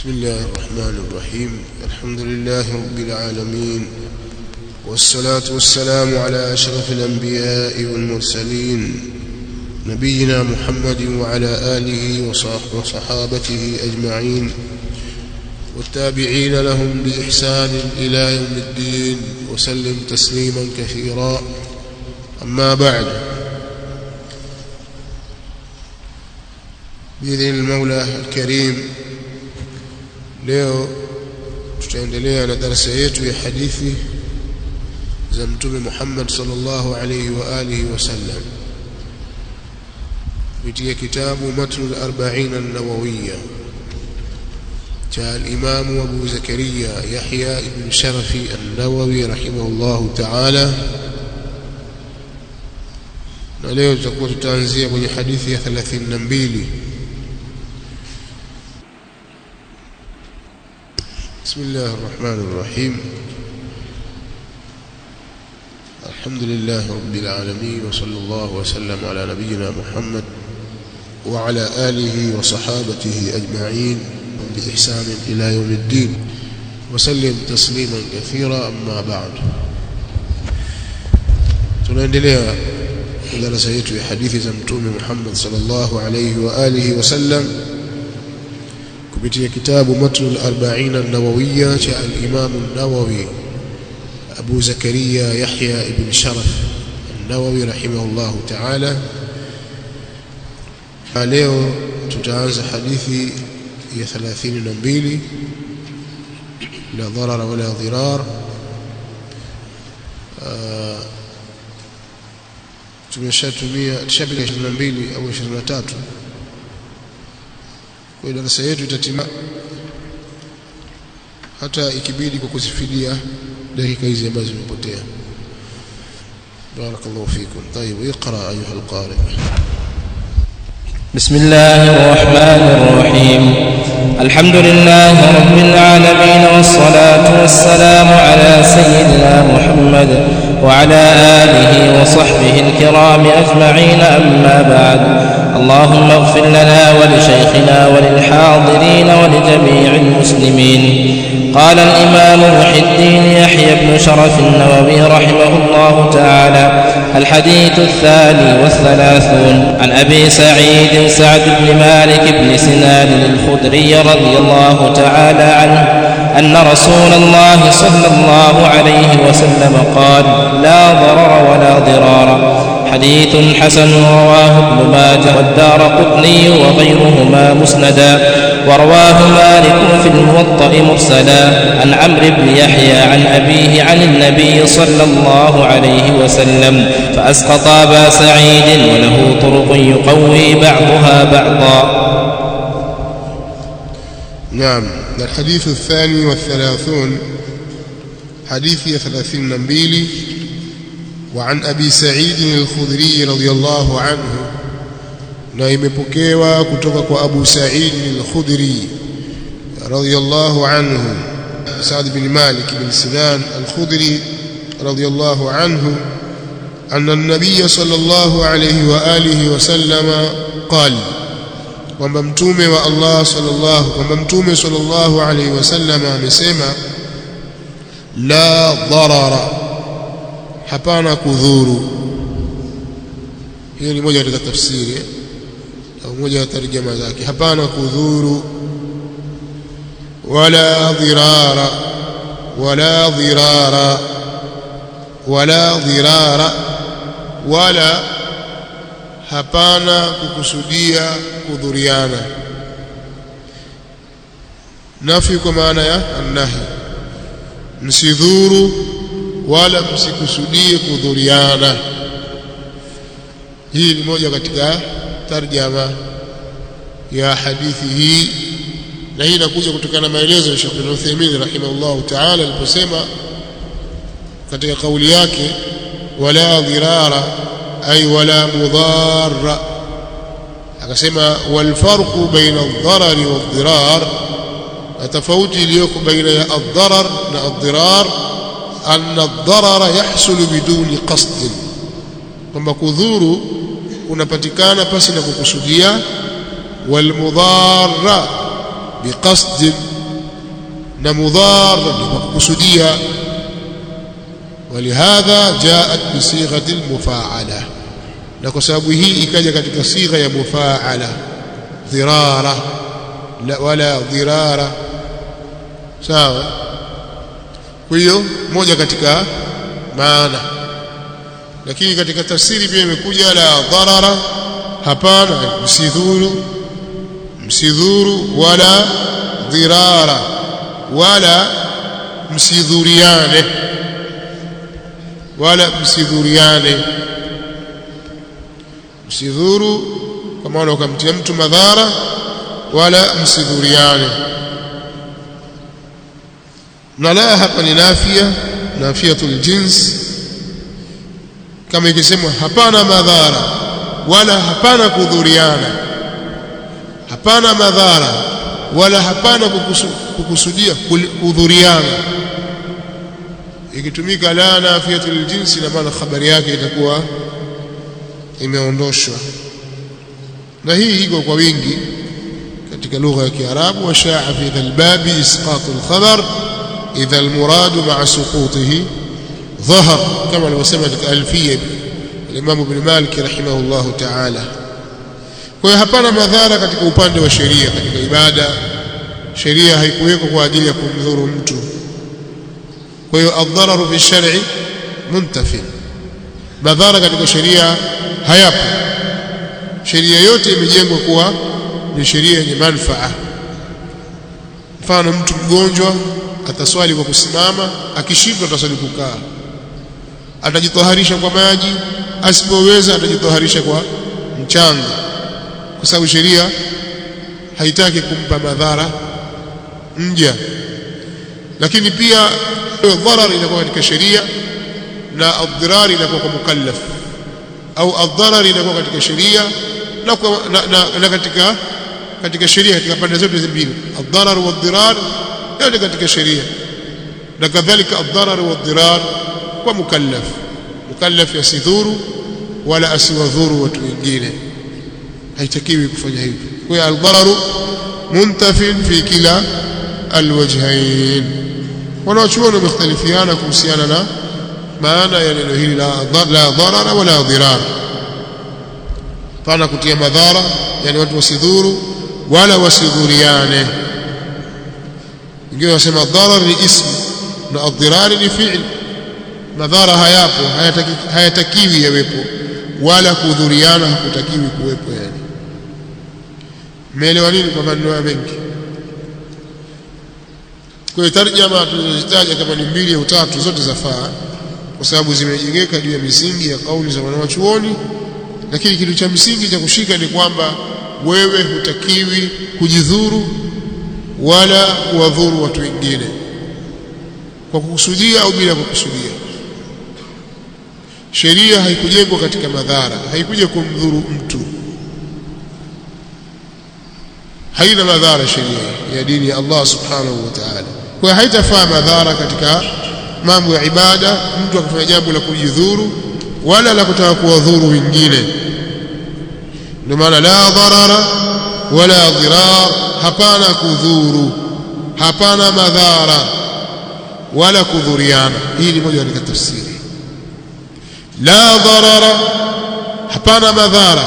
بسم الله الرحمن الرحيم. الحمد لله رب العالمين، والصلاة والسلام على أشرف الأنبياء والمرسلين نبينا محمد وعلى آله وصحابته أجمعين والتابعين لهم بإحسان إلى يوم الدين وسلم تسليما كثيرا. أما بعد، بإذن المولى الكريم leo tutaendelea na darasa yetu ya hadithi za Mtume Muhammad sallallahu alayhi wa alihi wasallam kupitia kitabu Matn al-40 an-Nawawiyya cha al-Imam Abu Zakaria Yahya ibn Sharafi an-Nawawi rahimahullahu ta'ala. Na leo tutakuwa tutaanzia kwenye hadithi ya 32. بسم الله الرحمن الرحيم. الحمد لله رب العالمين، وصلى الله وسلم على نبينا محمد وعلى آله وصحابته أجمعين بإحسان إلى يوم الدين وسلم تسليما كثيرا. أما بعد، tunaendelea darasa yetu ya hadithi za Mtume Muhammad sallallahu alayhi wa alihi wasallam kupitia kitabu Matn al-40 an-Nawawiyya cha al-Imam an-Nawawi Abu Zakaria Yahya ibn Sharaf an-Nawawi rahimahullahu ta'ala. Leo tutaanza hadithi ya 32, la dharara wala dhirar. Tumeshatumia 22 au 23. Kwa darasa yetu itatima hata ikibidi kwa kuzifidia dakika hizi ambazo zimepotea. Barakallahu fikum. طيب اقرأ أيها القارئ. بسم الله الرحمن الرحيم. الحمد لله رب العالمين، والصلاة والسلام على سيدنا محمد وعلى آله وصحبه الكرام أجمعين. أما بعد، اللهم اغفر لنا ولشيخنا وللحاضرين ولجميع المسلمين. قال الإمام محي الدين يحيى بن شرف النووي رحمه الله تعالى: الحديث 32 عن أبي سعيد سعد بن مالك بن سنان الخدري رضي الله تعالى عنه أن رسول الله صلى الله عليه وسلم قال: لا ضرر ولا ضرار. حديث حسن، رواه ابن ماجه والدارقطني وغيرهما مسندا، ورواه مالك في الموطأ مرسلا عن عمرو بن يحيى عن أبيه عن النبي صلى الله عليه وسلم، فأسقط أبا سعيد، وله طرق يقوي بعضها بعضا. نعم. الحديث 32 حديث 32. وعن أبي سعيد الخدري رضي الله عنه، na imepokewa kutoka kwa Abu Sa'id al-Khudri radiyallahu anhu, Sa'd bin Malik bin Sinan al-Khudri radiyallahu anhu, anna an-nabiy sallallahu alayhi wa alihi wa sallama qala, kwamba mtume wa Allah sallallahu alayhi wa sallama amesema: la darara, hapana kudhuru. Hiyo ni moja katika tafsiri au moja ya tarjuma zake. Hapana kudhuru. Wala dhirara, wala dhirara, wala dhirara, wala hapana kukusudia kudhuriana. Nafi kwa maana ya annahi, msidhuru wala msikusudie kudhuriana. Hii ni moja katika tarjama ya hadithi hii, na hii inakuja kutokana na maelezo ya Sheikh Ibn Uthaymeen rahimahullah ta'ala aliposema katika kauli yake: wala dhirara ay wala mudharra. Akasema wal farqu baina ad-darari wad-dirar, tofauti iliyoko baina ya ad-darar na ad-dirar anna ad-darara yahsulu biduni qasd, kwamba kudhuru unapatikana pasi na kukusudia. Wal mudharra biqasd na mudhar بمقصودية ولهذا جاءت بصيغة المفاعلة na kwa sababu hii ikaja katika sigha ya mufaala dhirara wala dhirara sawa kwa hiyo moja katika maana lakini katika tafsiri pia imekuja la dharara hapana msidhuru wala dhirara wala msidhuriane msidhuru kama wala ukamtia mtu madhara wala msidhuriane na la hapa ni nafiyatul jins kama ikisema hapana madhara wala hapana kudhuriana hapana madhara wala hapana kukusudia kudhuriana ikitumika la nafiyatul jins na maana habari yake itakuwa imeondoshwa na hii iko kwa wingi katika lugha ya Kiarabu wa sha'a fi dhalbab isqat al-khabar idha al-murad ma'a suqutihi dhahar kama alivyosema katika alfiyya al-Imam Ibn Malik rahimahullah ta'ala kwa hiyo hapana madhara katika upande wa sheria katika ibada sheria haikuwekwa kwa ajili ya kumdhuru mtu kwa hiyo ad-dararu fi shar'i muntafi madhara katika sheria hayapo sheria yote imejengwa kuwa ni sheria yenye manufaa mfano mtu mgonjwa ataswali kwa kusimama akishindwa ataswali kukaa atajitoharisha kwa maji asipoweza atajitoharisha kwa mchanga kwa sababu sheria haitaki kumpa madhara mja lakini pia dharar inakuwa katika sheria na adhirar inakuwa kwa mukallaf au adharar inakuwa katika sheria na katika sheria katika pande zote mbili adharar wa adhirar yote katika sheria na kadhalika adharar wa adhirar kwa mukallaf yasidhuru wala asiwadhuru watu wengine haitakiwi kufanya hivyo kwa hiyo aldhararu muntafin fi kila alwajhain wanachuoni wamekhtalifiana kuhusiana na maana ya neno hili la dharara wala dhirar pana kutia madhara yani watu wasidhuru wala wasidhuriane ingawa wasema dharar ni ism na adhirar ni fi'l madhara hayapo hayatakiwi yawepo wala kudhuriana hakutakiwi kuwepo yani umeelewa nini kwa maneno ya mengi kwa tarjama tulizozitaja kama ni 2 au 3 zote zafaa kwa sababu zimejengeka juu ya misingi ya kauli za wanawachuoni lakini kitu cha msingi cha kushika ni kwamba wewe hutakiwi kujidhuru wala kuwadhuru watu wengine kwa kukusudia au bila kukusudia sheria haikujengwa katika madhara haikuja kumdhuru mtu haina madhara sheria ya dini ya Allah subhanahu wa ta'ala kwa haitafaa madhara katika mambo ya ibada mtu akifanya jambo la kujidhuru wala la kutaka kuwadhuru wengine ndio maana la dharara wala dhirar hapana kudhuru hapana madhara wala kudhuriana hii ni moja katika tafsiri la dharara hapana madhara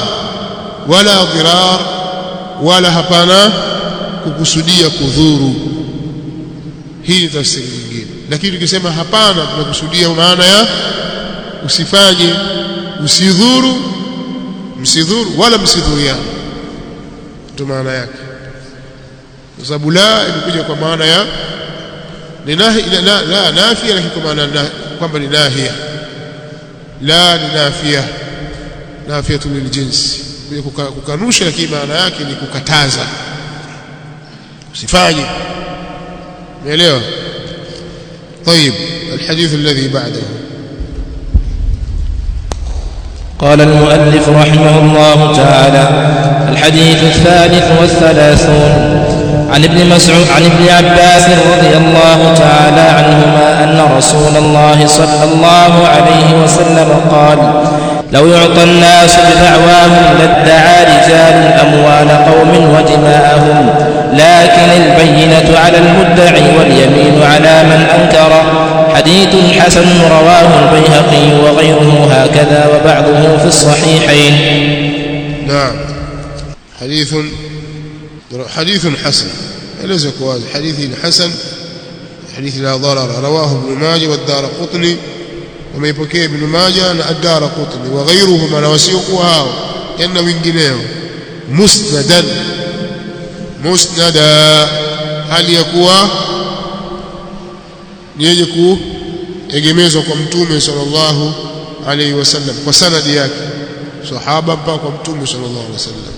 wala dhirar wala hapana kukusudia kudhuru hii ni tafsiri nyingine lakini tukisema hapana tunakusudia maana ya usifanye msidhuru wala msidhuriana ndio maana yake kwa sababu la imekuja kwa maana ya ni nahi la nafia lakini kwa maana kwamba ni nahia la ni nafiyatu liljinsi kukanusha lakini maana yake ni kukataza usifanye umeelewa طيب الحديث الذي بعده قال المؤلف رحمه الله تعالى الحديث 33 عن ابن عباس رضي الله تعالى عنهما أن رسول الله صلى الله عليه وسلم قال لو يعطى الناس بدعواهم لادعى رجال أموال قوم ودماءهم لكن البينة على المدعي واليمين على من أنكر. حديث حسن رواه البيهقي وغيره هكذا وبعضه في الصحيحين. نعم. حديث حسن ليس كواز حديث حسن حديث لا ضرر رواه ابن ماجه والدارقطني وما يبكي ابن ماجه الدارقطني وغيرهما نوسيقها ان wengineo musnada hali ya kuwa ni yenye kuegemezwa kwa mtume sallallahu alayhi wasallam kwa sanadi yake sahaba mpaka kwa mtume sallallahu alayhi wasallam.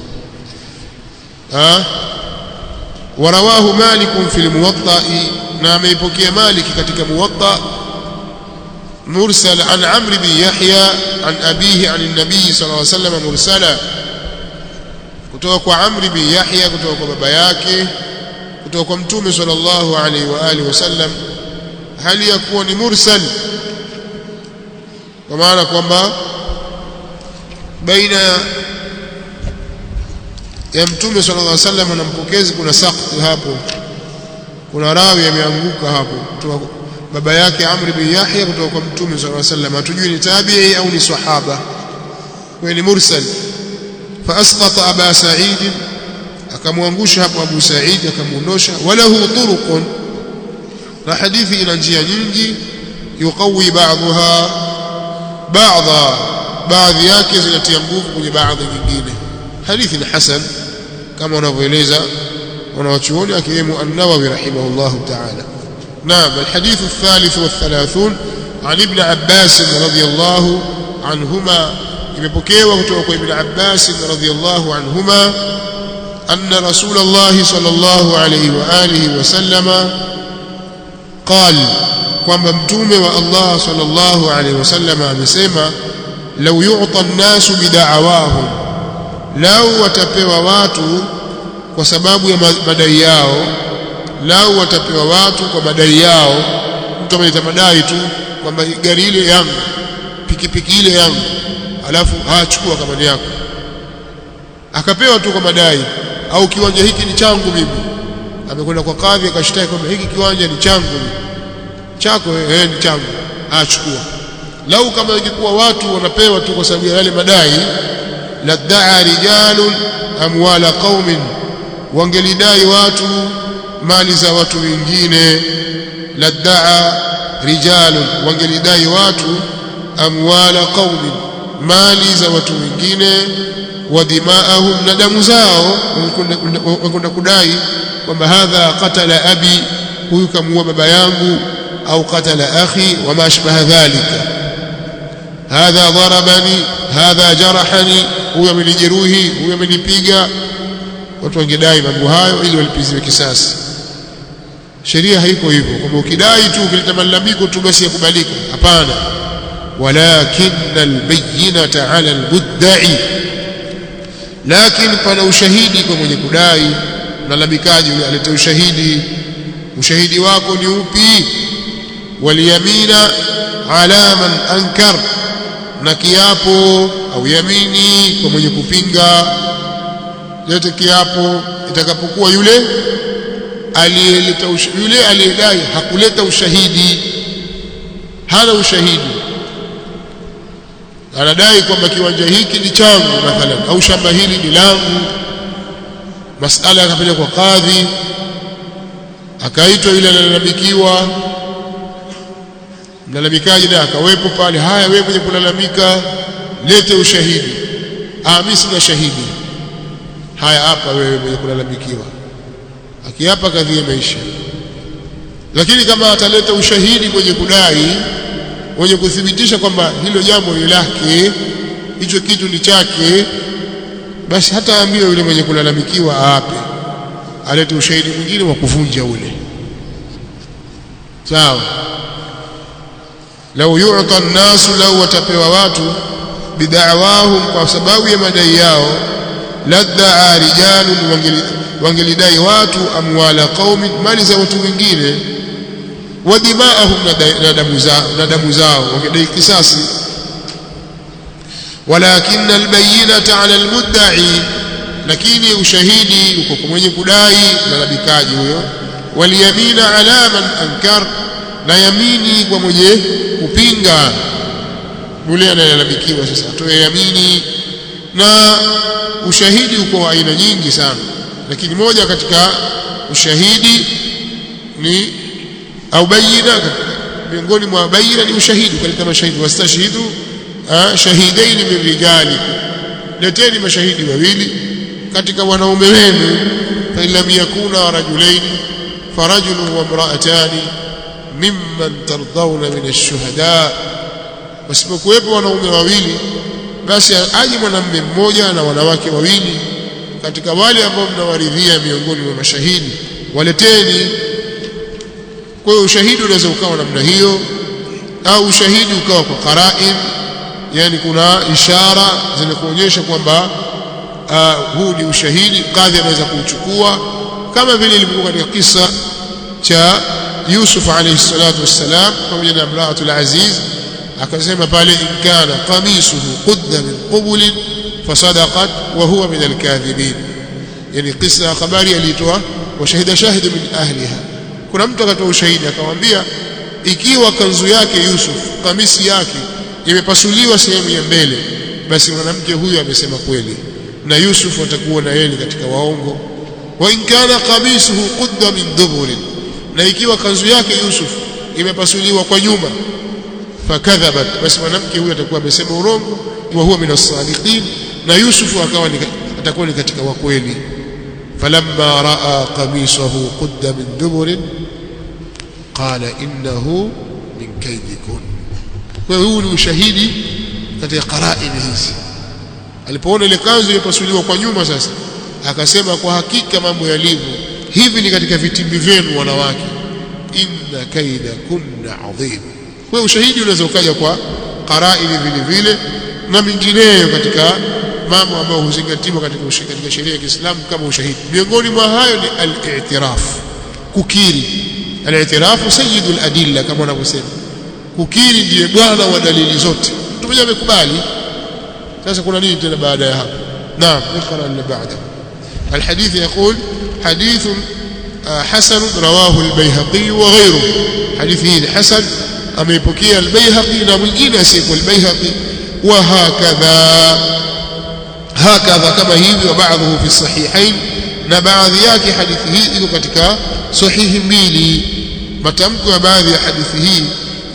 ورواه مالك في الموطأ نعم يبكي مالك katika موطأ مرسل عن عمرو بن يحيى عن أبيه عن النبي صلى الله عليه وسلم مرسلا kutoka kwa Amr bin Yahya kutoka kwa baba yake kutoka kwa mtume sallallahu alaihi wa alihi wasallam hali ya kuwa ni mursal kwa maana kwamba baina ya mtume sallallahu alaihi wasallam na mpokezi kuna sakti hapo, kuna rawi ameanguka hapo kutoka baba yake Amr bin Yahya kutoka kwa mtume sallallahu alaihi wasallam, hatujui ni tabi'i au ni sahaba, kwa ni mursal. Fa asqata Aba Sa'id, akamwangusha hapo Abu Sa'id akamuondosha. Walahu turuqun, na hadithi ina njia nyingi. Yuqawi ba'daha ba'dha, baadhi yake zinatia nguvu kwenye baadhi nyingine. Hadithi ni hasan kama wanavyoeleza wanawachuoni akiwemo An-Nawawi rahimahullahu ta'ala. Naam, alhadith الثالث والثلاثون عن ابن عباس رضي الله عنهما، imepokewa kutoka kwa Ibn Abbas radhiyallahu anhuma anna Rasulullah sallallahu alayhi wa alihi wasallama qala, kwamba mtume wa Allah sallallahu alayhi wasallama amesema, law yu'ta an-nasu bida'awahum, lau watapewa watu kwa sababu ya madai yao, lau watapewa watu kwa madai yao. Mtu ameleta madai tu kwamba gari ile yangu, pikipiki ile yangu, alafu chukua kama ni yako, akapewa tu kwa madai, au kiwanja hiki ni changu mimi, amekwenda kwa kadhi akashtaki kwamba hiki kiwanja ni changu, chako ni changu, chukua. Lau kama ingekuwa watu wanapewa tu kwa sababu ya yale madai, ladda'a rijalun amwala qaumin, wangelidai watu mali za watu wengine. Ladda'a rijalun, wangelidai watu amwala qaumin, mali za watu wengine. Wa dima'ahum, na damu zao, wakwenda kudai kwamba hadha qatala abi, huyu kamuua baba yangu, au qatala akhi wa ma ashbaha dhalika, hadha darabani, hadha jarahani, huyu amenijeruhi, huyu amenipiga. Watu wangedai mambo hayo ili walipiziwe kisasi. Sheria haiko hivyo kwamba ukidai tu ukileta malalamiko tu basi yakubalika, hapana. Walakinna albayyinata ala almudda'i, lakini pana ushahidi kwa mwenye kudai. Mlalamikaji alete ushahidi. Ushahidi wako ni upi? Waliyamina ala man ankar, na kiapo au yamini kwa mwenye kupinga. Yote kiapo itakapokuwa yule aliyedai hakuleta ushahidi, hana ushahidi, anadai kwamba kiwanja hiki ni changu mathalan, au shamba hili ni langu, masala akapeleka kwa kadhi, akaitwa yule analalamikiwa, mlalamikaji naye akawepo pale. Haya, wewe mwenye kulalamika, lete ushahidi. Mimi sina shahidi. Haya, hapa wewe mwenye kulalamikiwa, akiapa kadhi imeisha. Lakini kama ataleta ushahidi mwenye kudai, mwenye kuthibitisha kwamba hilo jambo ni lake, hicho kitu ni chake, basi hata aambiwe yule mwenye kulalamikiwa aape, alete ushahidi mwingine wa kuvunja ule. Sawa. Lau yu'ta an-nasu, lau watapewa watu bida'awahum, kwa sababu ya madai yao, ladda'a rijalun, wangelidai watu amwala qaumin, mali za watu wengine. Wa dima'ahum, na damu zao, wangedai kisasi. Walakinna albayyinata ala almudda'i, lakini ushahidi uko kwa mwenye kudai mlalamikaji huyo. Waliyamina ala man ankar, na yamini kwa mwenye kupinga yule anayelalamikiwa. Sasa atoe yamini. Na ushahidi uko wa aina nyingi sana, lakini moja katika ushahidi ni au bayina, miongoni mwa bayina ni ushahidi. Kaleta mashahidi, wastashhidu shahidaini min rijali, leteni mashahidi wawili katika wanaume wenu. Fa illam yakuna rajulaini farajulun wa imra'atani mimman tardawna min ash-shuhada, wasipokuwepo wanaume wawili basi aje mwanamume mmoja na wanawake wawili katika wale ambao mnawaridhia miongoni mwa mashahidi, waleteni. Kwa hiyo ushahidi unaweza ukawa namna hiyo, au ushahidi ukawa kwa qara'in, yani kuna ishara zinakuonyesha kwamba huu ni ushahidi, kadhi anaweza kuchukua, kama vile ilivyokuwa katika kisa cha Yusuf alayhi salatu wassalam pamoja na imra'atul aziz. Akasema pale, in kana qamisuhu qudda min qubulin fasadaqat wa huwa min alkadhibin, yani kisa habari alitoa wa shahida shahidu min ahliha. Kuna mtu akatoa ushahidi akamwambia, ikiwa kanzu yake Yusuf, kamisi yake imepasuliwa sehemu ya mbele, basi mwanamke huyu amesema kweli na Yusuf atakuwa na yeye katika waongo. Wa in kana qamisuhu qudda min duburin, na ikiwa kanzu yake Yusuf imepasuliwa kwa nyuma, fakadhabat, basi mwanamke huyu atakuwa amesema urongo, wa huwa min as-sadiqin, na Yusuf atakuwa ni katika wa kweli. Falamma raa qamisahu qudda min duburin qala innahu min kaydikum. Kwa hiyo huu ni ushahidi katika qara'in hizi. Alipoona ile kanzu imepasuliwa kwa nyuma, sasa akasema kwa hakika mambo yalivyo hivi ni katika vitimbi vyenu wanawake, inna kaidakunna adhim. Kwa ushahidi unaweza ukaja kwa qara'in vile vile na mingineyo katika mambo ambayo huzingatiwa katika sheria ya Kiislamu kama ushahidi. Miongoni mwa hayo ni al-i'tiraf, kukiri. Al-i'tirafu sayyidul adilla, kama wanavyosema, kukiri ndiye bwana wa dalili zote. Mtu mmoja amekubali, sasa kuna nini tena baada ya hapo? Naam, iqra اللي بعده. الحديث يقول حديث حسن رواه البيهقي وغيره. حديثه حسن أميبكي البيهقي نمجين أسيك البيهقي. وهكذا كما هي وبعضه في الصحيحين، نبعض ياك حديثه إذا كتك صحيح ميلي، متمك بعض حديثه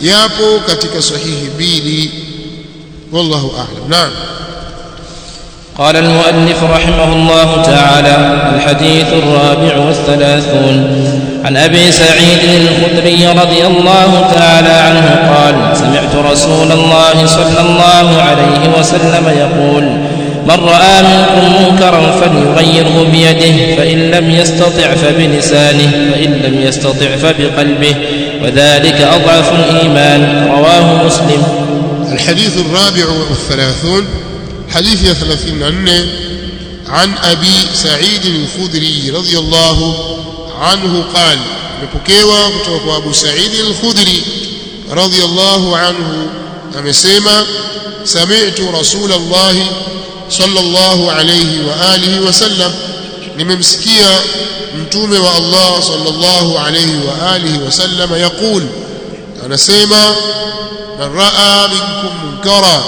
يابو كتك صحيح ميلي، والله أعلم. نعم. قال المؤلف رحمه الله تعالى: الحديث 34 عن أبي سعيد الخدري رضي الله تعالى عنه قال: سمعت رسول الله صلى الله عليه وسلم يقول: من رأى منكم منكرا فليغيره بيده، فإن لم يستطع فبلسانه، فإن لم يستطع فبقلبه، وذلك أضعف الإيمان. رواه مسلم. الحديث 34 حديث 34 عن أبي سعيد الخدري رضي الله عنه قال: مبكيوا kutoka Abu Sa'id al-Khudri radiyallahu anhu amesema: sami'tu Rasulullah sallallahu alayhi wa alihi wasallam, nimemsikia mtume wa Allah sallallahu alayhi wa alihi wasallam yaqul, anasema: man raa minkum munkara,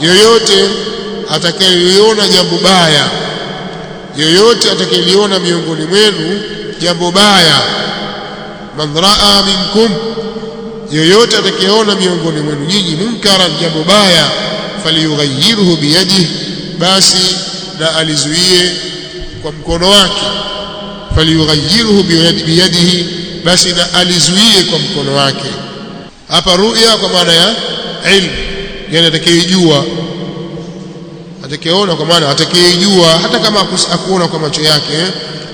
yoyote atakayeliona jambo baya, yoyote atakayeliona miongoni mwenu jambo baya. Man raa minkum, yoyote atakayeona miongoni mwenu nyinyi munkaran, jambo baya, falyughayyirhu biyadihi, basi na alizuie kwa mkono wake. Falyughayyirhu biyadihi, basi na alizuie kwa mkono wake. Hapa ru'ya kwa maana ya ilmu, yani atakayejua, atakayeona kwa maana atakayejua, hata kama akuona kwa macho yake,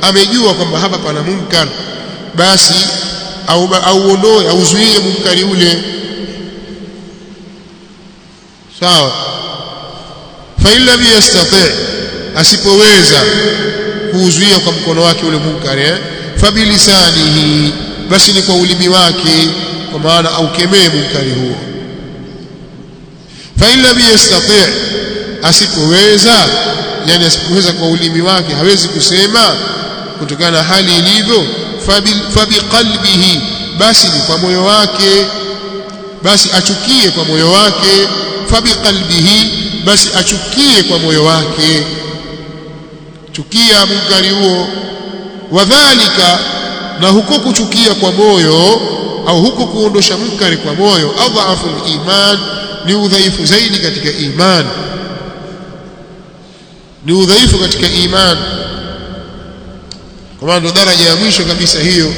amejua kwamba hapa pana munkar, basi au ondoe au zuie munkari ule. Sawa. Fa illa yastati', asipoweza kuzuia kwa mkono wake ule munkari, fa bilisanihi, basi ni kwa ulimi wake, kwa maana aukemee munkari huo. Fa illa yastati', asipoweza yani asipoweza kwa ulimi wake, hawezi kusema kutokana na hali ilivyo, fabiqalbihi, basi ni kwa moyo wake, basi achukie kwa moyo wake, fabiqalbihi, basi achukie kwa moyo wake, chukia munkari huo. Wadhalika, na huko kuchukia kwa moyo au huko kuondosha munkari kwa moyo, adhafu al-iman, ni udhaifu zaidi katika iman, ni udhaifu katika iman, kwa maana ndo daraja ya mwisho kabisa hiyo.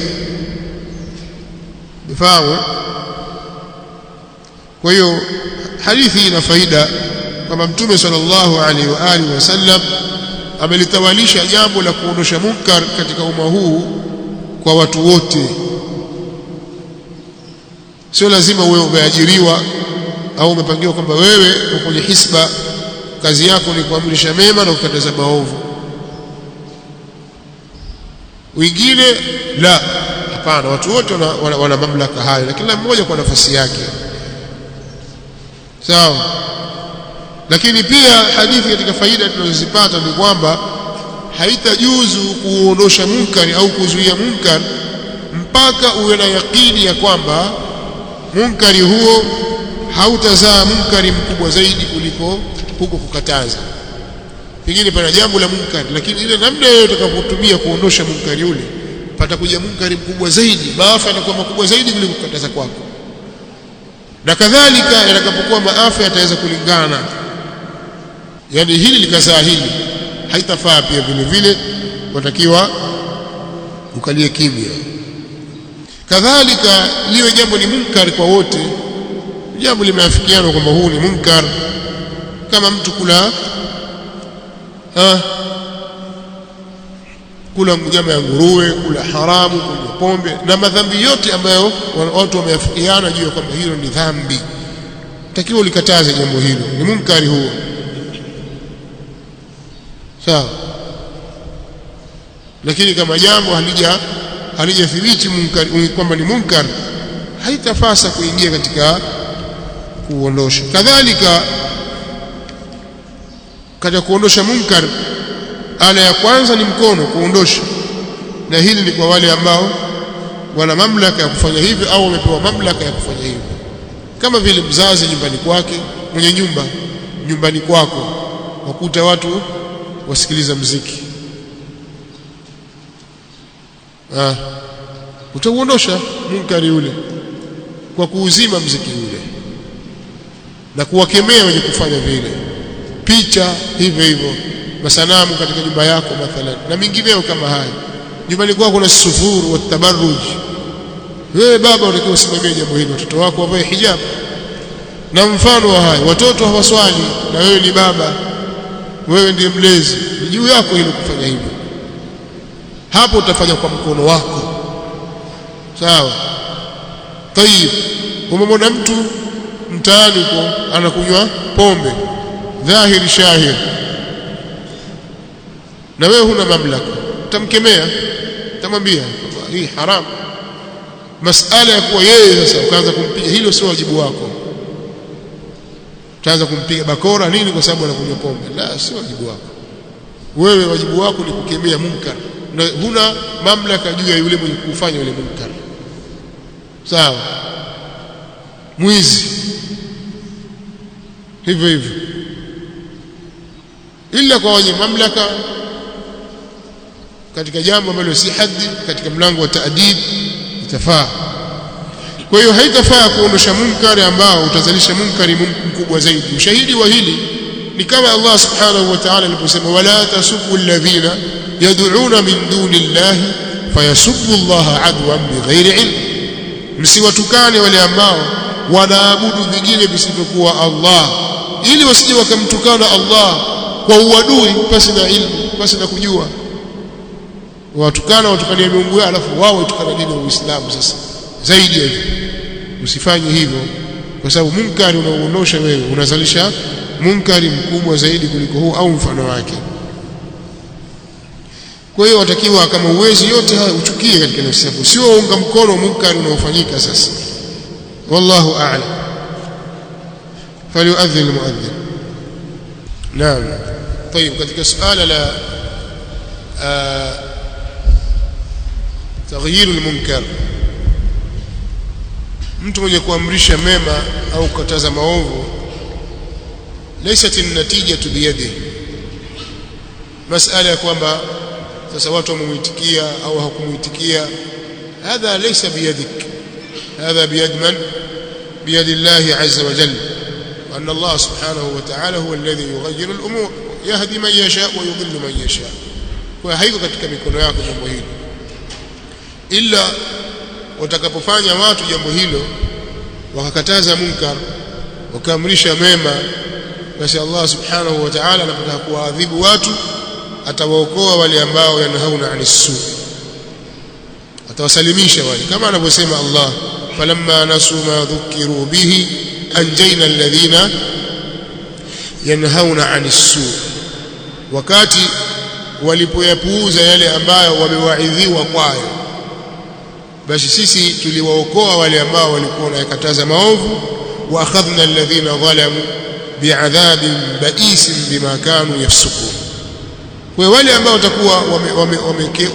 Mfahamu? Kwa hiyo hadithi ina faida kwamba Mtume sallallahu alaihi wa alihi wasallam amelitawalisha jambo la kuondosha munkar katika umma huu kwa watu wote. Sio lazima uwe umeajiriwa au umepangiwa kwamba wewe uko kwenye hisba, kazi yako ni kuamrisha mema na kukataza maovu. Wengine la, hapana, watu wote wana mamlaka hayo, lakini kila mmoja kwa nafasi yake. Sawa. Lakini pia hadithi katika faida tunazozipata ni kwamba haitajuzu kuondosha munkari au kuzuia munkar mpaka uwe na yakini ya kwamba munkari huo hautazaa munkari mkubwa zaidi kuliko huko kukataza. Pengine pana jambo la munkari, lakini ile namna yote utakapotumia kuondosha munkari ule, patakuja munkari mkubwa zaidi, maafa yanakuwa makubwa zaidi kuliko kukataza kwako. Na kadhalika yatakapokuwa maafa yataweza kulingana, yani hili likazaa hili, haitafaa pia vile vile, watakiwa ukalie kimya. Kadhalika liwe jambo ni munkar kwa wote, jambo limeafikiana kwamba huu ni munkar, kama mtu kula nyama ya nguruwe, kula haramu, kunywa pombe na madhambi yote ambayo watu wameafikiana juu ya kwamba hilo ni dhambi, takiwa ulikataze jambo hilo, ni munkari huo. Sawa. Lakini kama jambo halijathibiti munkari kwamba ni munkar, haitafasa kuingia katika kuondosha. Kadhalika katika kuondosha munkar, ala ya kwanza ni mkono kuondosha, na hili ni kwa wale ambao wana mamlaka ya kufanya hivyo au wamepewa mamlaka ya kufanya hivyo, kama vile mzazi nyumbani kwake, mwenye nyumba nyumbani kwako, wakuta watu wasikiliza mziki, utauondosha munkari ule kwa kuuzima mziki ule na kuwakemea wenye kufanya vile. Picha hivyo hivyo, masanamu katika nyumba yako mathalan na mingineo kama haya. Nyumbani kwako kuna sufuru wa tabarruj, wewe baba unatakiwa usimamie jambo hilo, watoto wako wavae hijab na mfano wa haya. Watoto hawaswali na wewe ni baba, wewe ndiye mlezi, ni juu yako hilo kufanya hivyo. Hapo utafanya kwa mkono wako, sawa. Tayib, umemwona mtu mtaani huko anakunywa pombe dhahiri shahir, na wewe huna mamlaka, utamkemea, utamwambia hii haram. Masala ya kuwa yeye sasa ukaanza kumpiga, hilo sio wajibu wako. Utaanza kumpiga bakora nini kwa sababu anakunywa pombe? La, sio wajibu wako. Wewe wajibu wako ni kukemea munkar, na huna mamlaka juu ya yule mwenye kufanya yule munkar. Sawa. Mwizi hivyo hivyo, ila kwa wenye mamlaka katika jambo ambalo si haddi, katika mlango wa taadib itafaa. Kwa hiyo haitafaa kuondosha munkari ambao utazalisha munkari mkubwa zaidi. Ushahidi wa hili ni kama Allah subhanahu wa ta'ala aliposema, wala tasubbu alladhina yad'una min duni llahi fayasubbu Allaha adwan bighairi ilm, msiwatukane wale ambao wanaabudu vingine visivyokuwa Allah, ili wasije wakamtukana Allah kwa uadui pasi na ilmu, pasi na kujua. watukania miungu yao alafu wao watukana dini ya Uislamu. Sasa zaidi hivyo usifanye hivyo, kwa sababu munkari unaoondosha wewe unazalisha munkari mkubwa zaidi kuliko huu au mfano wake. Kwa hiyo watakiwa kama uwezi yote haya uchukie katika nafsi yako, sio unga mkono munkari unaofanyika. Sasa wallahu a'lam. فليؤذن المؤذن. نعم. طيب katika suala la تغيير المنكر mtu mwenye kuamrisha mema au kukataza maovu laysat an-natijatu biyadihi masala ya kwamba sasa watu wamuitikia au hakumuitikia hadha laysa biyadik hadha biyad man biyad Allah azza wa jalla wa anna Allah subhanahu wa ta'ala huwa alladhi yughayyiru al-umur yahdi man yasha wa yudhillu man yasha kwa haiko katika mikono yako jambo hilo ila watakapofanya watu jambo hilo wakakataza munkar wakaamrisha mema basi Allah subhanahu wa ta'ala anapotaka kuadhibu watu atawaokoa wale ambao yanhauna anis-su atawasalimisha wale kama anavyosema Allah falamma nasu ma dhukiru bihi anjayna alladhina yanhauna anis-su wakati walipoyapuuza yale ambayo wamewaidhiwa kwayo basi sisi tuliwaokoa wale ambao walikuwa wanakataza maovu wa akhadhna alladhina zalamu bi'adhabin ba'isin bima kanu yafsukun kwa wale ambao watakuwa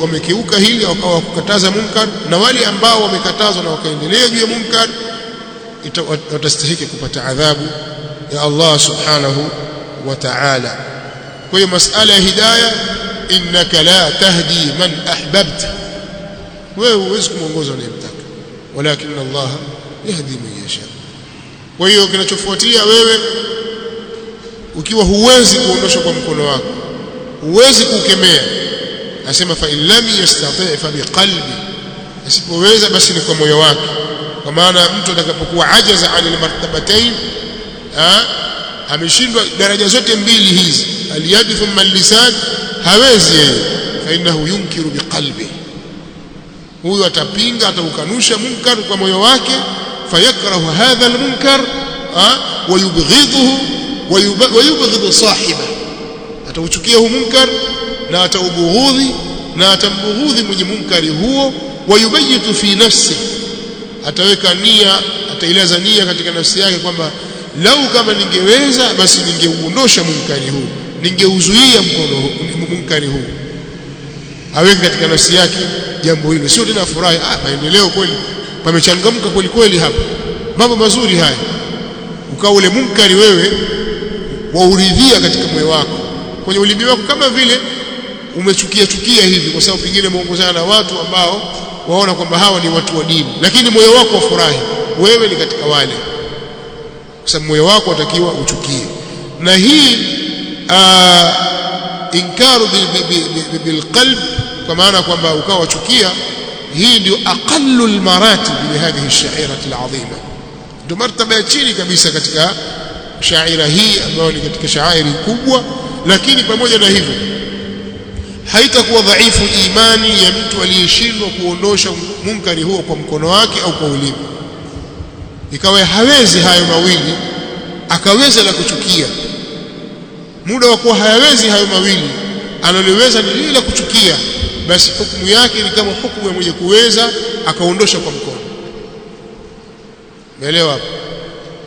wamekeuka hili wakawa kukataza munkar na wale ambao wamekatazwa na wakaendelea juu ya munkar watastahili kupata adhabu ya Allah subhanahu wa ta'ala kwa hiyo masala ya hidayah innaka la tahdi man ahbabta wewe huwezi kumuongoza unayemtaka walakin Allah yahdi man yasha kwa hiyo kinachofuatia wewe ukiwa huwezi kuondosha kwa mkono wako huwezi kukemea nasema fa illam yastati' fa biqalbi asipoweza basi ni kwa moyo wake kwa maana mtu atakapokuwa ajaza anil martabatayn ameshindwa daraja zote mbili hizi aliyad thumma lisan hawezi yeye fa innahu yunkiru biqalbi huyo atapinga ataukanusha munkar kwa moyo wake fayakrahu hadha almunkar wayubghidhuhu wayubghidhu sahiba atauchukia hu munkar na ataubughudhi na atambughudhi mwenye munkari huo wayubayitu fi nafsi ataweka nia atailaza nia katika nafsi yake kwamba lau kama ningeweza basi ningeuondosha munkari huu ningeuzuia munkari huu aweke katika nafsi yake jambo hilo sio tena furahi maendeleo kweli pamechangamka kweli kweli hapa mambo mazuri haya ukawa ule munkari wewe wauridhia katika moyo wako kwenye ulimi wako kama vile umechukia hivi kwa sababu pengine muongozana na watu ambao waona kwamba hawa ni watu wa dini lakini moyo wako wafurahi wewe ni katika wale kwa sababu moyo wako unatakiwa uchukie na hii inkaru bilqalb kwa maana kwamba ukawa wachukia hii ndio aqallu almaratib li hadhihi ash-sha'ira al-'azima ndio martaba ya chini kabisa katika shaira hii ambayo ni katika shairi kubwa lakini pamoja na hivyo haitakuwa dhaifu imani ya mtu aliyeshindwa kuondosha munkari huo kwa mkono wake au kwa ulimi ikawa hawezi hayo mawili akaweza la kuchukia muda wa kuwa hayawezi hayo mawili analoweza ni lile la kuchukia basi hukumu yake ni kama hukumu ya mwenye kuweza akaondosha kwa mkono umeelewa hapo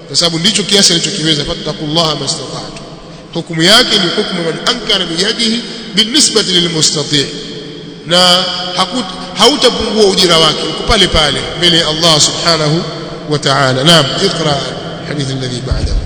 kwa sababu ndicho kiasi alichokiweza fattaqullaha mastata'tu hukumu yake ni hukumu man ankara biyadihi binisbati lilmustati' na hautapungua ujira wake uko pale pale mbele ya Allah subhanahu wa ta'ala naam iqra hadith alladhi ba'dahu